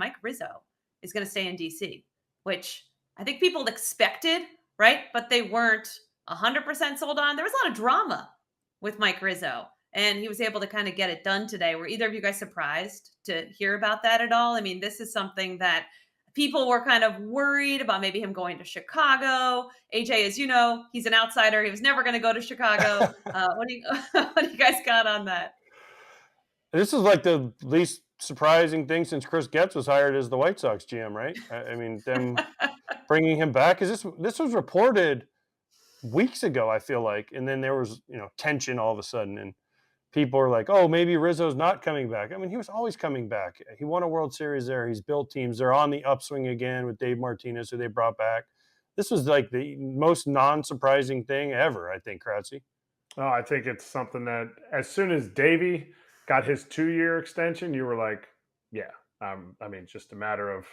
Mike Rizzo is going to stay in DC, which I think people expected, right? But they weren't 100% sold on. There was a lot of drama with Mike Rizzo, and he was able to kind of get it done today. Were either of you guys surprised to hear about that at all? I mean, this is something that people were kind of worried about, maybe him going to Chicago. AJ, as you know, he's an outsider. He was never going to go to Chicago. What do you guys got on that? This is like the least surprising thing since Chris Getz was hired as the White Sox GM, right? I mean, them bringing him back, because this was reported weeks ago, I feel like, and then there was tension all of a sudden, and people are like, oh, maybe Rizzo's not coming back. I mean, he was always coming back. He won a World Series there. He's built teams. They're on the upswing again with Dave Martinez, who they brought back. This was like the most non-surprising thing ever, I think, Kratzy. Oh, I think it's something that as soon as Davey got his 2-year extension, you were like, yeah. I mean, it's just a matter of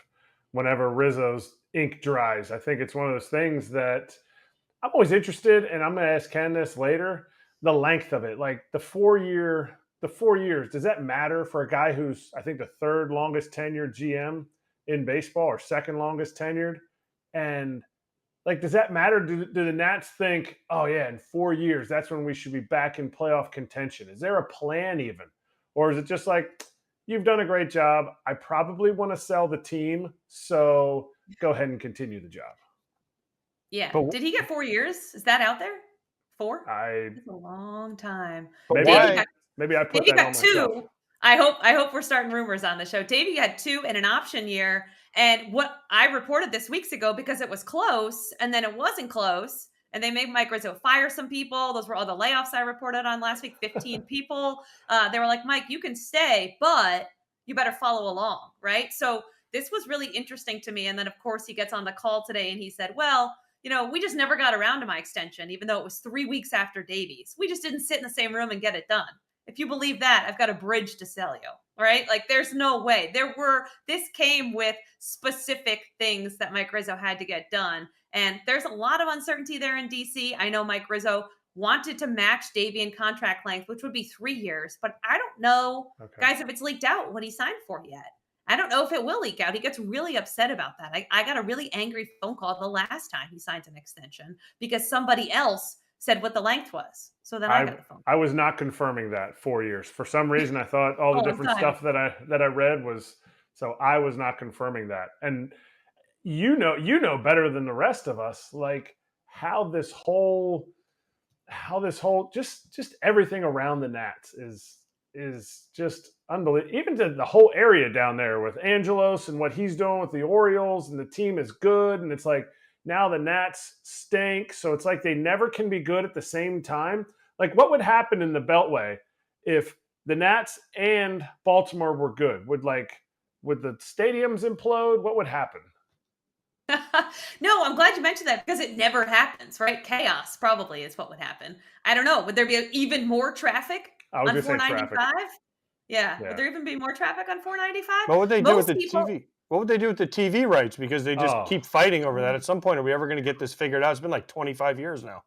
whenever Rizzo's ink dries. I think it's one of those things that I'm always interested, and I'm going to ask Ken this later, the length of it. Like the 4 years, does that matter for a guy who's, I think, the third longest tenured GM in baseball or second longest tenured? And like, does that matter? Do the Nats think, oh yeah, in 4 years, that's when we should be back in playoff contention? Is there a plan even? Or is it just like, you've done a great job. I probably want to sell the team, so go ahead and continue the job. Yeah. Did he get 4 years? Is that out there? 4? That's a long time. Maybe I put that on myself. 2. I hope we're starting rumors on the show. Davey got 2 and an option year. And what I reported this weeks ago, because it was close and then it wasn't close, and they made Mike Rizzo fire some people. Those were all the layoffs I reported on last week, 15 people. They were like, Mike, you can stay, but you better follow along, right? So this was really interesting to me. And then, of course, he gets on the call today and he said, well, we just never got around to my extension, even though it was 3 weeks after Davies. We just didn't sit in the same room and get it done. If you believe that, I've got a bridge to sell you, right? Like, there's no way. This came with specific things that Mike Rizzo had to get done. And there's a lot of uncertainty there in DC. I know Mike Rizzo wanted to match Davey in contract length, which would be 3 years. But I don't know, guys, if it's leaked out what he signed for yet. I don't know if it will leak out. He gets really upset about that. I got a really angry phone call the last time he signed an extension because somebody else said what the length was. So then I got the phone call. I was not confirming that 4 years. For some reason, I thought all the different stuff that I read was, so I was not confirming that. And you know better than the rest of us, like how this whole just everything around the Nats is just unbelievable. Even the whole area down there with Angelos and what he's doing with the Orioles, and the team is good. And it's like, now the Nats stink. So it's like they never can be good at the same time. Like, what would happen in the Beltway if the Nats and Baltimore were good? Would the stadiums implode? What would happen? No, I'm glad you mentioned that, because it never happens, right? Chaos probably is what would happen. I don't know. Would there be even more traffic on 495? Yeah. Would there even be more traffic on 495? What would they do with the TV? What would they do with the TV rights? Because they just keep fighting over that. At some point, are we ever going to get this figured out? It's been like 25 years now.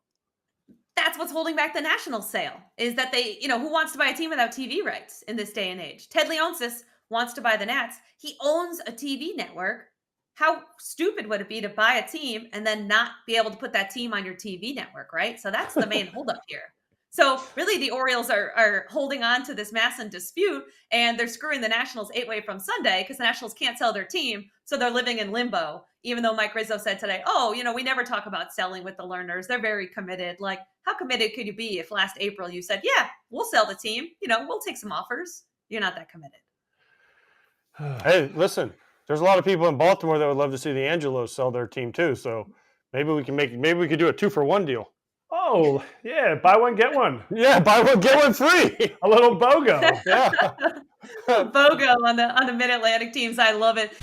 That's what's holding back the national sale, is that they, who wants to buy a team without TV rights in this day and age? Ted Leonsis wants to buy the Nats. He owns a TV network. How stupid would it be to buy a team and then not be able to put that team on your TV network, right? So that's the main holdup here. So really, the Orioles are holding on to this Masson dispute, and they're screwing the Nationals 8 away from Sunday because the Nationals can't sell their team. So they're living in limbo, even though Mike Rizzo said today, we never talk about selling with the Lerners. They're very committed. Like, how committed could you be if last April you said, yeah, we'll sell the team. We'll take some offers. You're not that committed. Hey, listen, there's a lot of people in Baltimore that would love to see the Angelos sell their team too. So maybe we could do a 2-for-1 deal. Oh, yeah. Buy one, get one. Yeah, buy one, get one free. A little BOGO. Yeah. BOGO on the Mid-Atlantic teams. I love it.